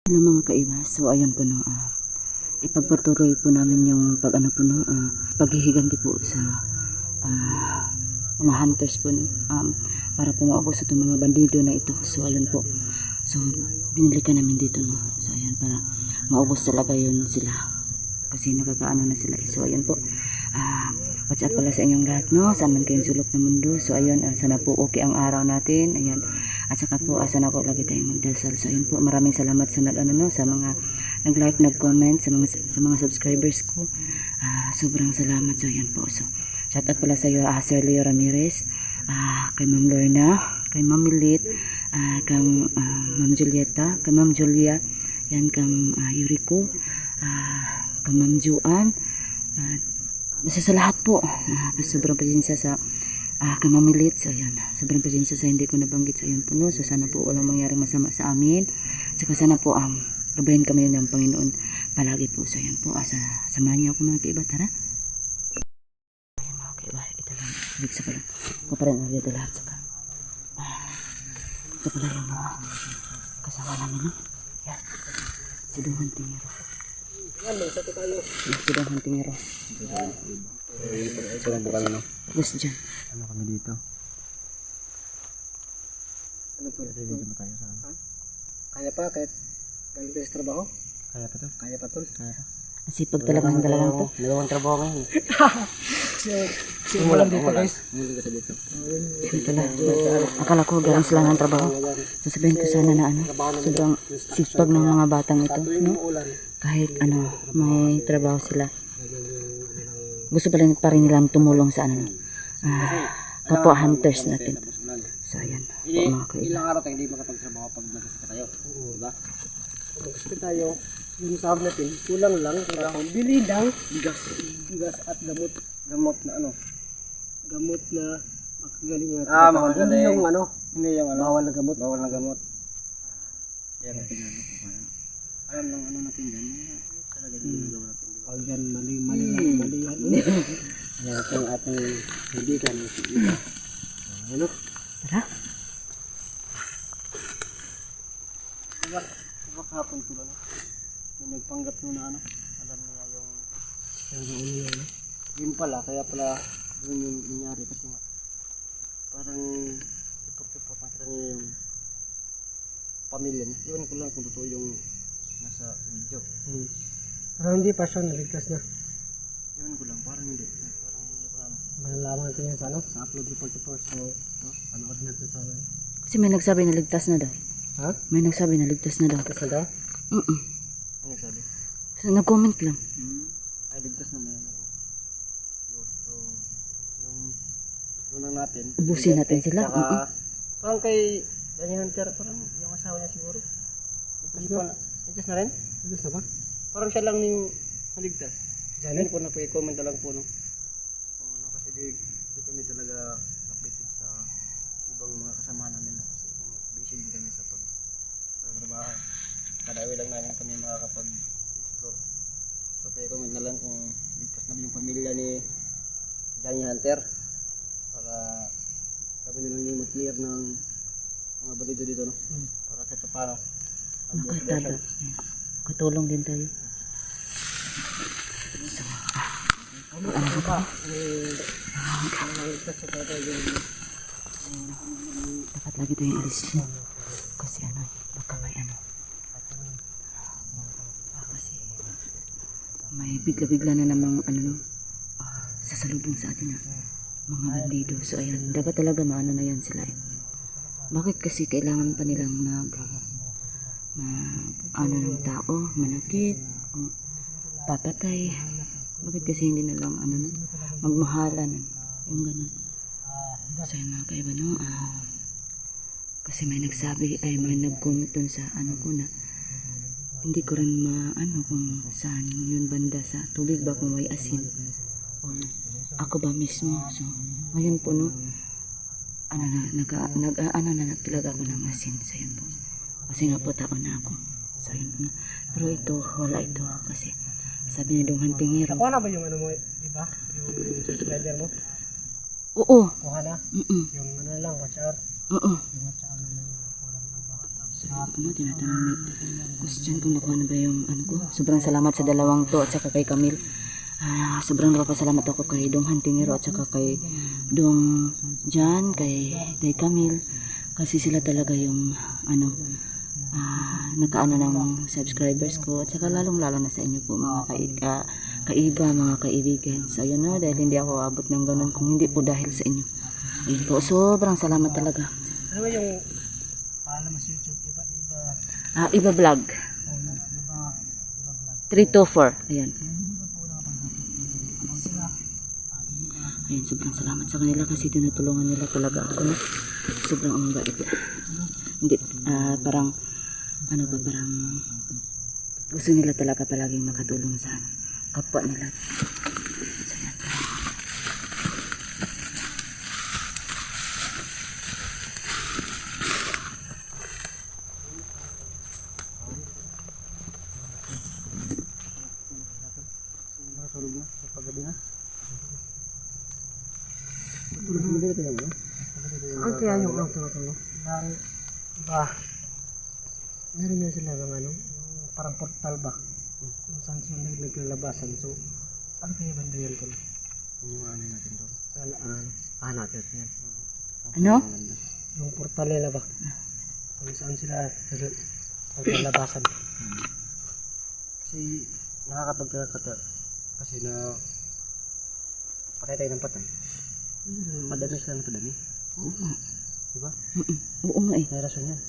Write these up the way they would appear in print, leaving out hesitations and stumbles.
Hello mga kaiba, so ayun po no, ipagpatuloy po namin yung paghihiganti po sa mga hunters po no, para po maubos itong mga bandido na ito. So ayun po, so binilikan namin dito no, so ayun para maubos talaga yun sila kasi nakakaano na sila. So ayun po, what's up pala sa inyong lahat no, saan man kayong sulok ng mundo. So ayun, sana po okay ang araw natin, ayan. At saka po, sana po lagi tayong magdasal. So ayun po, maraming salamat sa sa mga nag-like, nag-comment, sa mga subscribers ko. Sobrang salamat. So ayun po. So shout out pala sa iyo, Sir Leo Ramirez, kay Ma'am Lorna, kay Ma'am Milit, kang Ma'am Julieta, kay Ma'am Julia, yan kang Yuriko, kay Ma'am Juan, basta sa lahat po. Sobrang pasensya sa kay Ma'am Milit. So yan, sobrang pasensya sa hindi ko nabanggit. So yun po no, so sana po walang mangyaring masama sa amin. Saka sana po gabayan kami ng Panginoon palagi po. So yan po, samahan niyo ako mga kaiba, tara. Ayan mga kaiba, ito lang, ibig sa pala ko pa rin dito lahat. Saka ito pala yung kasama namin no. Yan, si Dong Huntingero. Si Dong Huntingero. Saan po kami no? Bus dyan. Ano kami dito? Ano po? Ready ba tayo sa ano? Kaya pa, kahit galing tayo sa trabaho. Kaya pa to? Kaya pa tol. Kaya pa. Ang sipag talaga ng dalawang to. Dalawang trabaho ngayon. Simulan dito guys. Muli ka dito. Ito lang. Akala ko galing sila ng trabaho. Sasabihin ko sana na sobrang sipag ng mga batang ito. No? Kahit may trabaho sila. Gusto pa rin nilang tumulong sa kapwa hunters natin. So ayan po mga kaibigan. Ilang araw tayo hindi makapagtrabaho pag nagkasakit tayo. Diba? Pag nagkasakit tayo, yung sahod natin, kulang lang. Kailangan bili ng bigas at gamot. Gamot na ano? Gamot na makagaling natin. Makagaling. Hindi yung Hindi yung bawal na gamot. Bawal na gamot. Kaya natin alam ng natin dyan. Talaga yung ginagawa natin. Pag yan, mali yan. Yan ang ating kaibigan. Ano? Tara. Diba kahapon ko lang, may nagpanggap nyo na alam niya yung Yan. yun pala, kaya pala yun yung nangyari kasi nga parang report nakita niya yung pamilya niya. Iwan ko lang kung totoo yung nasa video. Pero hindi pa siya, naligtas na. Iwan ko lang, parang hindi ko na Malalaman natin yan sa upload report report. So, panoorin natin sa Kasi may nagsabi na ligtas na daw. Ha? May nagsabi na ligtas na daw. Ligtas na daw? ano sabi? So nag-comment lang. Ay, ligtas na yan. So, yung lang natin. Ubusin natin sila. Saka, parang kay Danny Hunter, parang yung asawa niya siguro. Ligtas na rin? Ligtas na ba? Parang siya lang yung naligtas. Janet? Ayun po, napag-comment na lang po, no? Kasi di kami talaga napitin sa ibang mga kasama namin na kasi busy din kami sa pagtrabaho. Kada away lang namin kami makakapag-explore. So, pag-comment na lang kung ligtas na ba yung pamilya ni Danny Hunter para kami na lang yung mag-clear ng mga balido dito, no? Para kahit pa paano. Makataba. Katulong din tayo. So, Ano ba? dapat lagi tayo alis mo. Kasi baka may kasi may bigla-bigla na namang sasalubong sa atin mga bandido. So ayan, dapat talaga maano na yan sila. Bakit kasi kailangan pa nilang ng tao, manakit, o papatay? Bakit kasi hindi na lang magmahalan, yung ganun. So yun mga kaiba no, kasi may nagsabi, may nag-comment dun sa ko na hindi ko rin kung saan yun banda sa tubig ba, kung may asin o ako ba mismo. So ngayon po no, nagtilag ako ng asin. So yun po, kasi nga po tao na ako. So yun po no. Pero ito, wala ito kasi sabi ni Dong Huntingero. Nakuha na ba yung mo, diba? Yung subscriber mo? Oo. Kuha na? Yung lang, watch out. Oo. Yung watch out na lang. So Ano, tinatanong ni question kung nakuha na ba yung ano ko. Sobrang salamat sa dalawang to at saka kay Camille. Sobrang napapasalamat ako kay Dong Hantingero at saka kay Dong Jan, kay Camille. Kasi sila talaga yung ano, nakaano ng subscribers ko at saka lalong lalo na sa inyo po mga kaiba, mga kaibigan. So yun na, dahil hindi ako abot ng ganun kung hindi po dahil sa inyo. Ayun po, sobrang salamat talaga. Ano ba yung paalam mo sa YouTube? Iba Iba vlog. vlog. 324. Ayan. Ayun, sobrang salamat sa kanila kasi tinutulungan nila talaga ako. No? Sobrang ang bait. Hindi, parang, ano ba, parang gusto nila talaga palaging makatulong sa kapwa nila. So, yan. Tulog na, paggabi na. Tulog na dito yan, no? Ang kaya yung ang tulog. Dari ba? Meron yan sila ng ano, yung parang portal ba? Kung saan sila naglalabasan. So, saan kaya banda yan tol? Yung ano natin doon. Natin yan. Ano? Yung portal nila ba? Kung saan sila naglalabasan. Kasi nakakapagkakata. Kasi na patay tayo ng patay. Madami sila ng padami. Diba? Oo nga eh. May rason yan.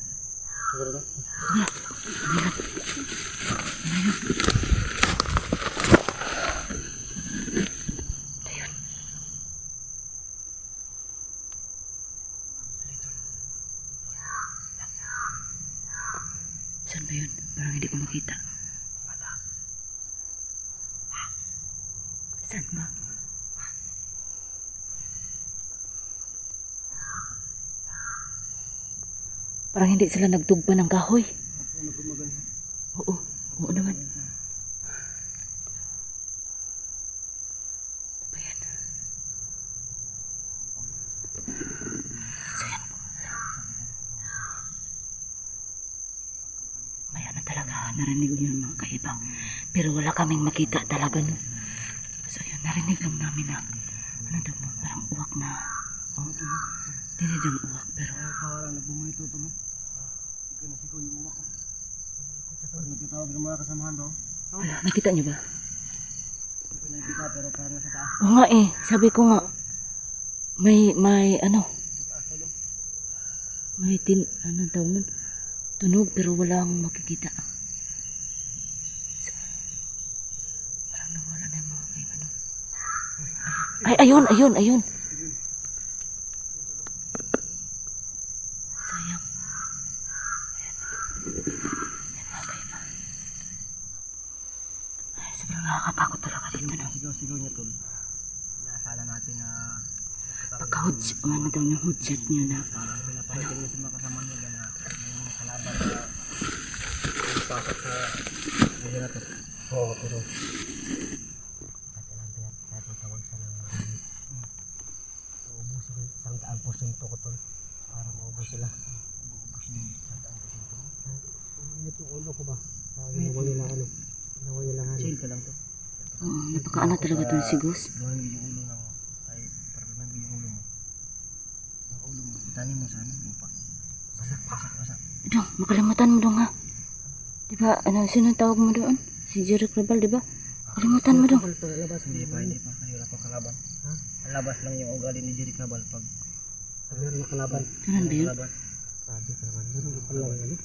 Siguro no? Saan ba yun? Parang hindi ko makita. Saan ba? Parang hindi sila nagtugpa ng kahoy. Oo, oo naman. Ayan. So yan po. Maya na talaga, narinig niyo yung mga kaiba. Pero wala kaming makita talaga no. So yun, narinig lang namin na ano daw mo, parang uwak na. Oo, tinidang uwak pero Parang nagbumulito ito, no? Ikaw na sigaw yung uwak ko. Parang nagtitawag ng mga kasamahan daw. wala, nakita niyo ba? Hindi ko nakikita pero parang nasa taas. Oo nga eh, sabi ko nga, may ano, may ano daw nun, tunog pero walang makikita. So, parang nawala na yung mga kaiba nun. Ay, ayun. Sayang. Yan mga kaiba. Ay, sobrang nakakatakot talaga dito no. Sigaw-sigaw niya tol. Inaasala natin na Ano daw na hudset niyo na. parang pinapalitin niya sa mga kasama niya na may mga kalaban na pasok sa area na to. Oo, pero tawag sa ng ubusin isang daang porsyento ko tol para maubos sila. Maubos yung isang daang porsyento. Ito ulo ko ba? Nawala lang ano. Chill ka lang to. Oo, napakaano talaga itong sigos. Gawin mo yung ulo ng ay parang yung ulo mo. Yung ulo mo, itanin mo sa ano, lupa. Basak. Dong, makalimutan mo dong ha. Diba, ano, sino tawag mo doon? Si Jerry Crabal, diba? Kalimutan mo dong. Labas, hindi pa. Kanila pa kalaban. Ha? Ang labas lang yung ugali ni Jerry Cabal pag Meron na kalaban. Ganun ba yun? labas. Sabi ka naman. Meron ka palang ano?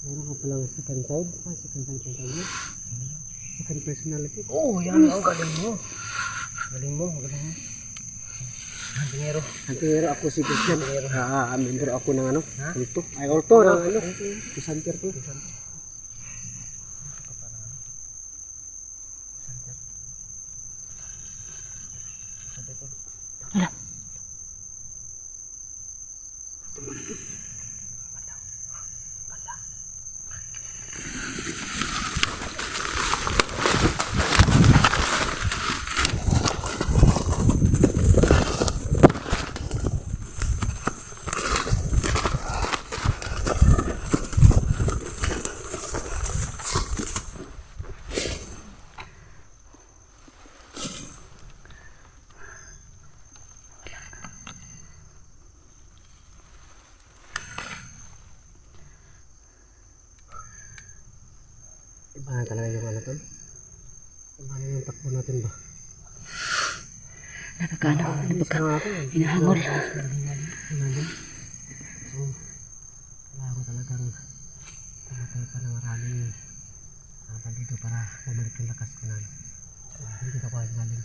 Meron ka palang second side. Second side yung tawag mo. Second personality. Oh, yan. Galing mo. Galing mo. Handingero. Pero ako si Christian. Member ako ng ano? Ulto. Ay, ulto ng ano? Isanter ko. Wala. Iba na talaga yung ano tol. Iba na yung takbo natin ba? Nakakaano, Isa nga ako eh. hinahangol. Hinahangol. So, kailangan ko talagang pumatay pa ng maraming bandido para bumalik yung lakas ko na. Hindi ko pa galing.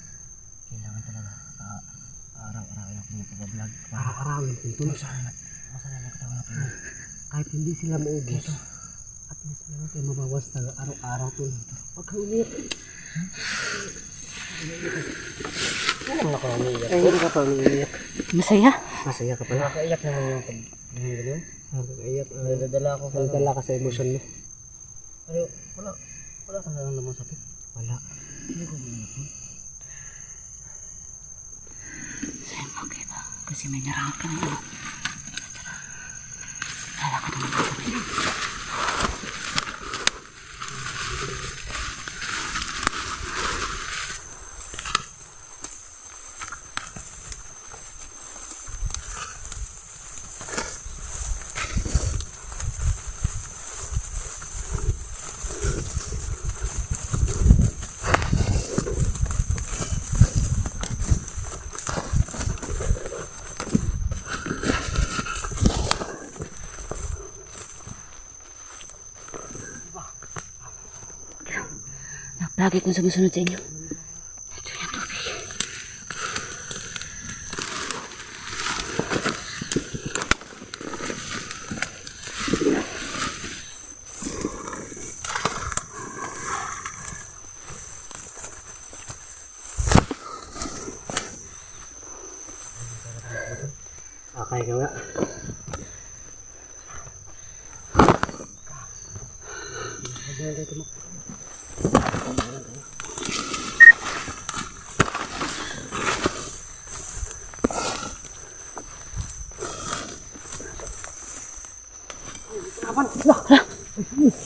Kailangan talaga araw-araw yung pagbablog. Araw-arawin kung tulo. Masaya na katawan natin. Kahit hindi sila maubos. At least meron tayo mabawas talaga araw-araw tulo. Huwag kang umiyak. Alam na ko umiyak. Ay, hindi ka pa umiyak. Masaya. Masaya ka pala. Nakaiyak naman yung pag-ganyan. Nakakaiyak. Nadadala ako. Nadala ka sa emosyon mo. Pero wala kang nararamdaman sakit. Wala. Hindi ko umiyak. Sa'yo, okay ba? Kasi may narangat ka ng ano. Kala ko naman sasabihin. Lagi kong sumusunod sa inyo. Ito yung tubig. Akay ka nga.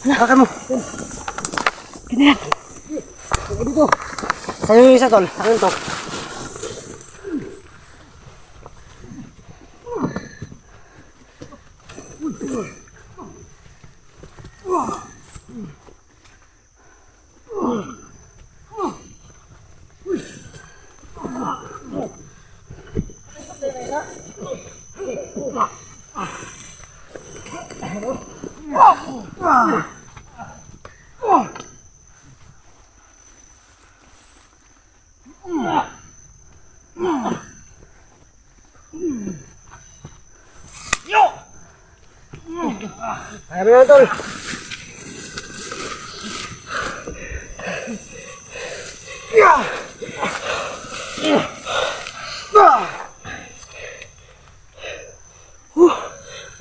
Bakit mo? Gina yan. Sige dito. Sa'yo yung isa tol. Akin to. Kaya mo yan tol.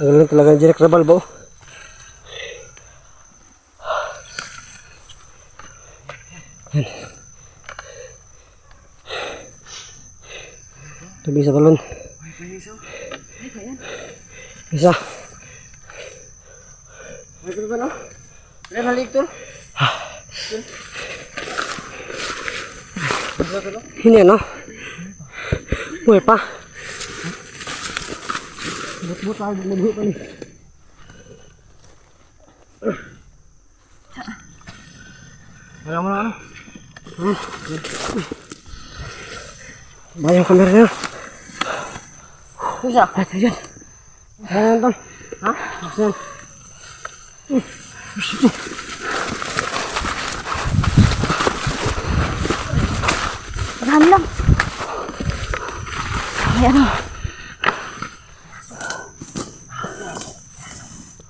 Ang galing talaga ang Jack Rabal ba? Tabi sa balon. Isa. May ba no? May halik tol? Hindi ano? Buhay pa. But tayo mabuhay pa ni. Wala mo na ano? Bayang kamera na. Isa. Ito yan. Ayan tol. Ha? Ayan. Paghan lang. Ay ano.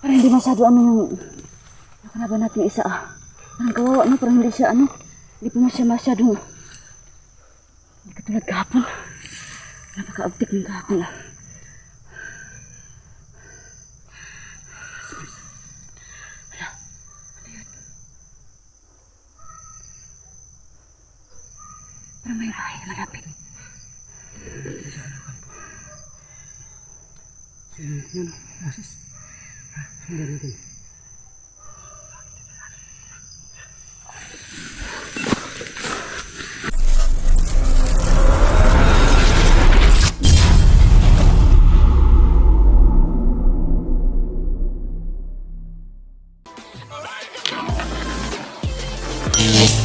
Parang hindi masyado ano yung nakalaban natin isa ah. Parang kawawa no, parang hindi siya ano. Hindi pa siya masyadong hindi katulad kahapon. Napaka-abtik ng kahapon ah. Parang may bahay na malapit. Yan. Asis. Sundan natin. Ano?